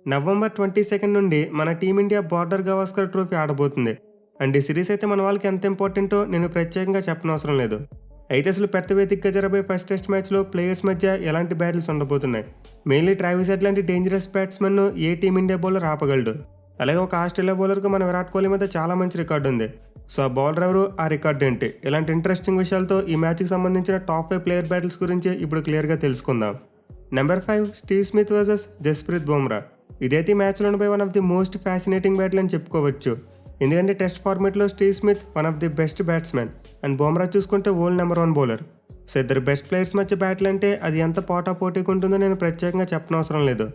November 22 నుండి మన team India Border Gavaskar trophy ఆడబోతుంది. అండ్ ఈ సిరీస్ అయితే మన వాళ్ళకి ఎంత ఇంపార్టెంటో నేను ప్రత్యేకంగా చెప్పనవసరం లేదు. అయితే అసలు పెద్ద వేదికగా జరగబోయే ఫస్ట్ టెస్ట్ మ్యాచ్లో ప్లేయర్స్ మధ్య ఎలాంటి బ్యాటిల్స్ ఉండబోతున్నాయి, మెయిన్లీ ట్రావిస్ హెడ్ లాంటి డేంజరస్ బ్యాట్స్మెన్ ఏ టీమిండియా బౌలర్ ఆపగలడు, అలాగే ఒక ఆస్ట్రేలియా బౌలర్కు మన విరాట్ కోహ్లీ మీద చాలా మంచి రికార్డు ఉంది. సో ఆ బౌలర్ ఎవరు, ఆ రికార్డు ఏంటి, ఇలాంటి ఇంట్రెస్టింగ్ విషయాలతో ఈ మ్యాచ్కి సంబంధించిన టాప్ 5 ప్లేయర్ బ్యాటిల్స్ గురించి ఇప్పుడు క్లియర్గా తెలుసుకుందాం. Number 5 Steve Smith versus Jasprit Bumrah. ఇదైతే మ్యాచ్లో ఉండే one of the most fascinating battle అని చెప్పుకోవచ్చు. ఎందుకంటే టెస్ట్ ఫార్మేట్లో Steve Smith one of the best batsmen and Bumrah చూసుకుంటే వరల్డ్ నెంబర్ 1 బౌలర్. సో ఇద్దరు బెస్ట్ ప్లేయర్స్ మధ్య బ్యాటిల్ అంటే అది ఎంత పోటాపోటీగా ఉంటుందో నేను ప్రత్యేకంగా చెప్పనవసరం లేదు.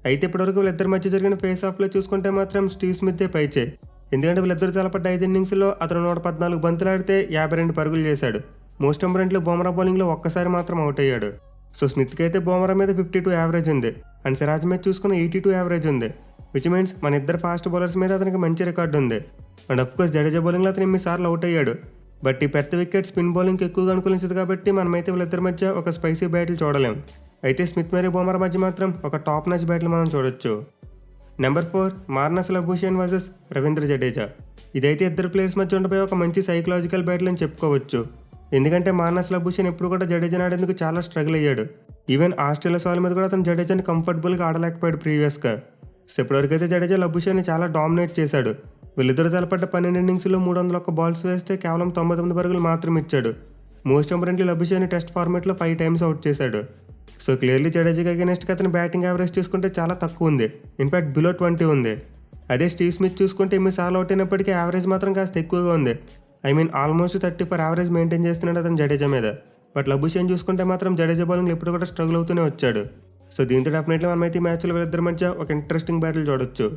అయితే ఇప్పటివరకు వీళ్ళిద్దరి మధ్య జరిగిన ఫేస్ ఆఫ్లో చూసుకుంటే మాత్రం స్టీవ్ స్మిత్తే పైచేయి. ఎందుకంటే వీళ్ళిద్దరు తలపడ్డ 5 ఇన్నింగ్స్లో అతను 114 బంతులు ఆడితే 52 పరుగులు చేశాడు. మోస్ట్ ఇంపార్టెంట్లో బుమ్రా బౌలింగ్లో ఒక్కసారి మాత్రం అవుట్ అయ్యాడు. సో స్మిత్కి అయితే బుమ్రా మీద 52 యావరేజ్ ఉంది అండ్ సిరాజ్ మీద చూసుకున్న 82 యావరేజ్ ఉంది. విచ్ మీన్స్ మన ఇద్దరు ఫాస్ట్ బౌలర్స్ మీద అతనికి మంచి రికార్డు ఉంది. అండ్ అఫ్కోర్స్ జడేజా బౌలింగ్లో అతను 8 సార్లు అవుట్ అయ్యాడు. బట్ ఈ పెద్ద వికెట్ స్పిన్ బౌలింగ్కి ఎక్కువగా అనుకూలించదు కాబట్టి మనమైతే వీళ్ళిద్దరి మధ్య ఒక స్పైసీ బ్యాటిల్ చూడలేం. అయితే స్మిత్ మరియు బుమ్రా మధ్య మాత్రం ఒక టాప్ మ్యాచ్ బ్యాటిల్ మనం చూడొచ్చు. Number 4 Marnus Labuschagne versus Ravindra Jadeja. ఇదైతే ఇద్దరు ప్లేయర్స్ మధ్య ఉండిపోయి ఒక మంచి సైకలాజికల్ బ్యాటిల్ అని చెప్పుకోవచ్చు. ఎందుకంటే మార్నస్ లబూషియన్ ఎప్పుడు కూడా జడేజాని ఆడేందుకు చాలా స్ట్రగుల్ అయ్యాడు. ఈవెన్ ఆస్ట్రేలియా సాల్ మీద కూడా అతను జడేజాని కంఫర్టబుల్గా ఆడలేకపోయాడు ప్రీవియస్గా. సో ఇప్పటివరకు అయితే జడేజా లబూషియాన్ని చాలా డామినేట్ చేశాడు. వీళ్ళిద్దరు తలపడ్డ 12 ఇన్నింగ్స్లో 301 బాల్స్ వేస్తే కేవలం 99 పరుగులు మాత్రం ఇచ్చాడు. మోస్ట్ ఇంపార్టెంట్లీ లబూషియాని టెస్ట్ ఫార్మేట్లో 5 టైమ్స్ అవుట్ చేశాడు. సో క్లియర్లీ జడేజాకి అగైనెస్ట్గా అతని బ్యాటింగ్ యావరేజ్ చూసుకుంటే చాలా తక్కువ ఉంది, ఇన్ఫాక్ట్ బిలో 20 ఉంది. అదే స్టీవ్ స్మిత్ చూసుకుంటే 8 సార్లు అవుట్ అయినప్పటికీ యావరేజ్ మాత్రం కాస్త ఎక్కువగా ఉంది. I mean almost 34 average maintain చేస్తున్నాడు అతను జడేజా మీద. బట్ లబూషియన్ చూసుకుంటే మాత్రం జడేజా బౌలింగ్లో ఎప్పుడు కూడా స్ట్రగుల్ అవుతూనే వచ్చాడు. సో దీంతో డెఫినెట్లీ మనమైతే ఈ మ్యాచ్లో వీళ్ళిద్దరి మధ్య ఒక ఇంట్రెస్టింగ్ బ్యాటిల్ చూడొచ్చు.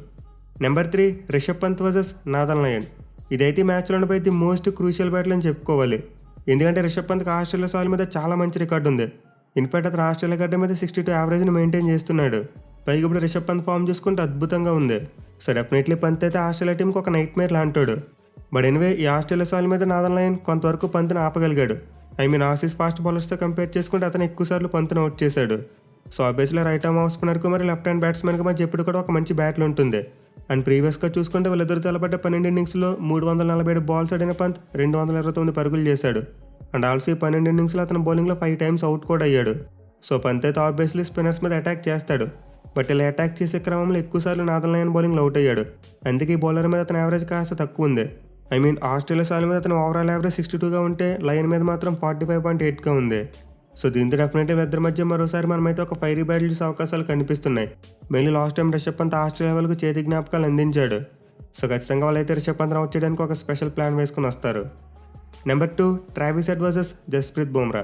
Number 3 Rishabh Pant versus Nathan Lyon. ఇదైతే మ్యాచ్లో ఉండిపోయి ది మోస్ట్ క్రూషియల్ బ్యాటిల్ అని చెప్పుకోవాలి. ఎందుకంటే రిషబ్ పంత్కి ఆస్ట్రేలియా సాయిల్ మీద చాలా మంచి రికార్డు ఉంది. ఇన్ఫాక్ట్ అతను ఆస్ట్రేలియా గడ్డ మీద 62 యావరేజ్ని మెయింటైన్ చేస్తున్నాడు. పైగా ఇప్పుడు రిషబ్ పంత్ ఫామ్ చూసుకుంటే అద్భుతంగా ఉంది. సో డెఫినెట్లీ పంత్ అయితే ఆస్ట్రేలియా టీంకి ఒక నైట్ మేర్ లాంటాడు. బట్ ఎనివే ఈ ఆస్ట్రేలియా సాయిల్ మీద నాథన్ లయన్ కొంతవరకు పంత్ని ఆపగలిగాడు. ఐ మీన్ ఆసీస్ ఫాస్ట్ బౌలర్స్తో కంపేర్ చేసుకుంటే అతను ఎక్కువసార్లు పంత్ని అవుట్ చేశాడు. So obviously right arm off స్పిన్నర్కు మరి లెఫ్ట్ హ్యాండ్ బ్యాట్స్మెన్కి మధ్య ఎప్పుడు కూడా ఒక మంచి బ్యాటిల్ ఉంటుంది. అండ్ ప్రీవియస్గా చూసుకుంటే వీళ్ళిద్దరు తలపడ్డ 12 ఇన్నింగ్స్లో 347 బాల్స్ ఆడిన పంత్ 229 పరుగులు చేశాడు. అండ్ ఆల్సో ఈ 12 ఇన్నింగ్స్లో అతను బౌలింగ్లో 5 టైమ్స్ అవుట్ కూడా అయ్యాడు. సో పంత్ అయితే ఆబ్వియస్లీ స్పిన్నర్స్ మీద అటాక్ చేస్తాడు. బట్ ఇలా అటాక్ చేసే క్రమంలో ఎక్కువసార్లు నాథన్ లయన్ బౌలింగ్లో అవుట్ అయ్యాడు. అందుకే ఈ బౌలర్ మీద అతని యావరేజ్ కాస్త తక్కువ ఉంది. ఐ మీన్ ఆస్ట్రేలియా సాయిల్ మీద అతను ఓవరాల్ యావరేజ్ 62గా ఉంటే లయన్ మీద మాత్రం 45.8గా ఉంది. సో దీంతో డెఫినెట్లీ ఇద్దరి మధ్య మరోసారి మనమైతే ఒక ఫైరీ బ్యాటిల్ చూసే అవకాశాలు కనిపిస్తున్నాయి. Mainly last time Rishabh Pant Australia వాళ్ళకు చేతి జ్ఞాపకాలు అందించాడు. సో ఖచ్చితంగా వాళ్ళైతే రిషబ్ పంత్ని అవుట్ చేయడానికి ఒక స్పెషల్ ప్లాన్ వేసుకుని వస్తారు. Number 2 Travis head versus Jasprit Bumrah.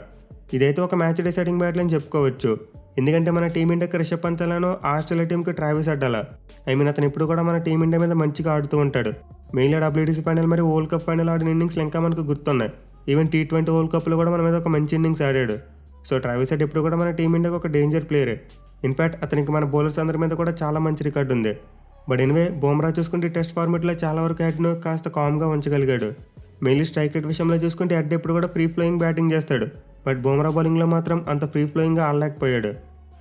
ఇదైతే ఒక మ్యాచ్ డిసైడింగ్ బ్యాటిల్ అని చెప్పుకోవచ్చు. ఎందుకంటే మన టీమిండియాకి రిషబ్ పంత్ ఎలానో ఆస్ట్రేలియా టీంకి ట్రావిస్ హెడ్ అలా. ఐ మీన్ అతను ఇప్పుడు కూడా మన టీమిండియా మీద మంచిగా ఆడుతూ ఉంటాడు. మెయిన్లీ WTC ఫైనల్ మరియు వరల్డ్ కప్ ఫైనల్ ఆడిన ఇన్నింగ్స్లు ఇంకా మనకు గుర్తున్నాయి. ఈవెన్ T20 వరల్డ్ కప్లో కూడా మన మీద ఒక మంచి ఇన్నింగ్స్ ఆడాడు. సో ట్రావిస్ హెడ్ ఇప్పుడు కూడా మన టీమిండియాకి ఒక డేంజర్ ప్లేయరే. ఇన్ఫాక్ట్ అతనికి మన బౌలర్స్ అందరి మీద కూడా చాలా మంచి రికార్డు ఉంది. బట్ ఎనివే బుమ్రా చూసుకుంటే టెస్ట్ ఫార్మేట్లో చాలా వరకు హెడ్ను కాస్త కామ్గా ఉంచగలిగాడు. మెయిన్లీ స్ట్రైక్ రేట్ విషయంలో చూసుకుంటే హెడ్ ఎప్పుడు కూడా ఫ్రీ ఫ్లోయింగ్ బ్యాటింగ్ చేస్తాడు. బట్ బుమ్రా బౌలింగ్లో మాత్రం అంత ఫ్రీ ఫ్లోయింగ్గా ఆడలేకపోయాడు.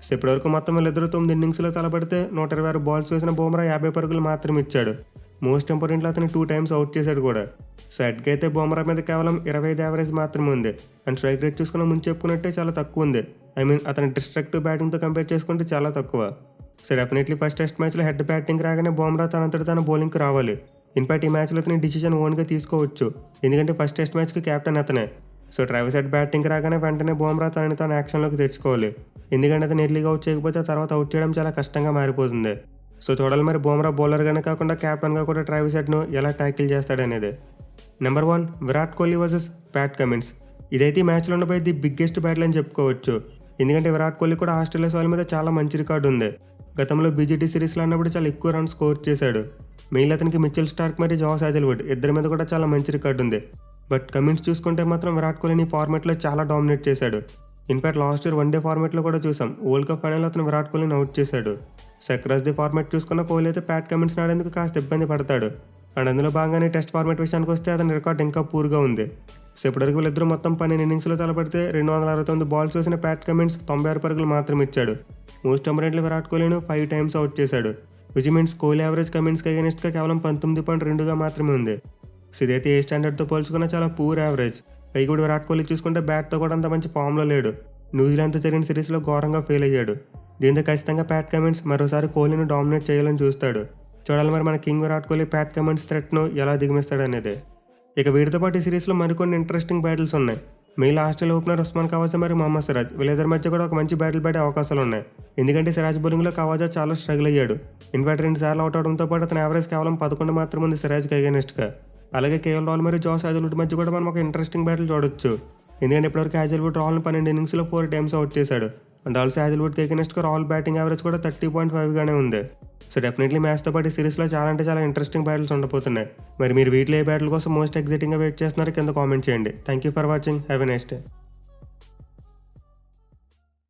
సో ఇప్పటివరకు మొత్తం వీళ్ళిద్దరూ 9 ఇన్నింగ్స్లో తలపడితే 126 బాల్స్ వేసిన బుమ్రా 50 పరుగులు మాత్రం ఇచ్చాడు. మోస్ట్ ఇంపార్టెంట్లో అతను 2 టైమ్స్ అవుట్ చేశాడు కూడా. సో హెడ్కి అయితే బుమ్రా మీద కేవలం 25 యావరేజ్ మాత్రమే ఉంది. అండ్ స్ట్రైక్ రేట్ చూసుకున్న ముందు చెప్పుకున్నట్టే చాలా తక్కువ ఉంది. ఐ మీన్ అతని డిస్ట్రక్టివ్ బ్యాటింగ్తో కంపేర్ చేసుకుంటే చాలా తక్కువ. సో డెఫినెట్లీ ఫస్ట్ టెస్ట్ మ్యాచ్లో హెడ్ బ్యాటింగ్ రాగానే బుమ్రా తనంతట తన బౌలింగ్కి రావాలి. ఇన్ఫాక్ట్ ఈ మ్యాచ్లో అతని డిసిజన్ ఓన్గా తీసుకోవచ్చు. ఎందుకంటే ఫస్ట్ టెస్ట్ మ్యాచ్కి కెప్టెన్ అతనే. సో ట్రావిస్ హెడ్ బ్యాటింగ్ రాగానే వెంటనే బుమ్రా తనని తన యాక్షన్లోకి తెచ్చుకోవాలి. ఎందుకంటే అతను ఎర్లీగా అవుట్ చేయకపోతే తర్వాత అవుట్ చేయడం చాలా కష్టంగా మారిపోతుంది. సో చూడాలి మరి బుమ్రా బౌలర్గానే కాకుండా క్యాప్టెన్గా కూడా ట్రావిస్ హెడ్ను ఎలా ట్యాకిల్ చేస్తాడనేది. Number 1 Virat Kohli versus Pat Cummins. ఇదైతే ఈ మ్యాచ్లో ఉండబోయే ది బిగ్గెస్ట్ బ్యాటిల్ అని చెప్పుకోవచ్చు. ఎందుకంటే విరాట్ కోహ్లీ కూడా ఆస్ట్రేలియా సాయిల్ మీద చాలా మంచి రికార్డు ఉంది. గతంలో BGT సిరీస్లో అన్నప్పుడు చాలా ఎక్కువ రన్స్ స్కోర్ చేశాడు. మెయిన్ అతనికి మిచెల్ స్టార్క్ మరియు జాస్ హాజెల్వుడ్ ఇద్దరి మీద కూడా చాలా మంచి రికార్డు ఉంది. బట్ కమిన్స్ చూసుకుంటే మాత్రం విరాట్ కోహ్లీని ఫార్మేట్లో చాలా డామినేట్ చేశాడు. ఇన్ఫాక్ట్ లాస్ట్ ఇయర్ వన్డే ఫార్మేట్లో కూడా చూసాం. వరల్డ్ కప్ ఫైనల్ అతను విరాట్ కోహ్లీని అవుట్ చేశాడు. సో అక్రాస్ ది ఫార్మేట్ చూసుకున్న కోహ్లీ అయితే ప్యాట్ కమిన్స్ ఆడేందుకు కాస్త ఇబ్బంది పడతాడు. అండ్ అందులో భాగంగానే టెస్ట్ ఫార్మేట్ విషయానికి వస్తే అతని రికార్డ్ ఇంకా పూర్గా ఉంది. సో ఇప్పటివరకు వీళ్ళిద్దరూ మొత్తం 12 ఇన్నింగ్స్లో తలపడితే 269 బాల్స్ వేసిన ప్యాట్ కమిన్స్ 96 పరుగులు మాత్రం ఇచ్చాడు. మోస్ట్ ఇంపార్టెంట్లీ విరాట్ కోహ్లీను 5 టైమ్స్ అవుట్ చేశాడు. విచ్ మీన్స్ కోహ్లీ యావరేజ్ కమిన్స్కి అగెనిస్ట్గా కేవలం 19.2గా మాత్రమే ఉంది. సో ఇదైతే ఏ స్టాండర్డ్తో పోల్చుకున్నా చాలా పూర్ యావరేజ్. పైగా కూడా విరాట్ కోహ్లీ చూసుకుంటే బ్యాట్తో కూడా అంత మంచి ఫామ్లో లేడు. న్యూజిలాండ్తో జరిగిన సిరీస్లో ఘోరంగా ఫెయిల్ అయ్యాడు. దీంతో ఖచ్చితంగా ప్యాట్ కమిన్స్ మరోసారి కోహ్లీని డామినేట్ చేయాలని చూస్తాడు. చూడాలి మరి మన king Virat Kohli Pat Cummins థ్రెట్ను ఎలా దిగమిస్తాడు అనేది. ఇక వీటితో పాటు ఈ సిరీస్లో మరికొన్ని ఇంట్రెస్టింగ్ బ్యాటిల్స్ ఉన్నాయి. మెయిల్ ఆస్ట్రేలియా ఓపెనర్ ఉస్మాన్ ఖవాజా మరియు మహమ్మద్ సిరాజ్ వీళ్ళిద్దరి మధ్య కూడా ఒక మంచి బ్యాటిల్ పడే అవకాశాలు ఉన్నాయి. ఎందుకంటే సిరాజ్ బౌలింగ్లో ఖవాజా చాలా స్ట్రగుల్ అయ్యాడు. ఇన్ఫాక్ట్ 2 సార్లు అవుట్ అవడంతో పాటు అతని యావరేజ్ కేవలం 11 మాత్రమే ఉంది సిరాజ్కి అగెనిస్ట్గా. అలాగే కేఎల్ రాహుల్ మరియు జాస్ హాజల్వుడ్ మధ్య కూడా మనం ఒక ఇంట్రెస్టింగ్ బ్యాటిల్ చూడొచ్చు. ఎందుకంటే ఇప్పటివరకు హాజల్వుడ్ రాహుల్ని 12 ఇన్నింగ్స్లో 4 టైమ్స్ అవుట్ చేశాడు. అండ్ ఆల్సో హాజల్వుడ్కి అగెనిస్ట్గా రాహుల్ బ్యాటింగ్ యావరేజ్ కూడా 30.5గానే ఉంది. సో డెఫినెట్లీ మ్యాచ్తో పాటు ఈ సిరీస్లో చాలా అంటే చాలా ఇంట్రెస్టింగ్ బ్యాటిల్స్ ఉండబోతున్నాయి. మరి మీరు వీటిలో ఏ బ్యాటిల్ కోసం మోస్ట్ ఎగ్జైటింగ్గా వెయిట్ చేస్తున్నారో కింద కామెంట్ చేయండి. Thank you for watching. Have a nice day.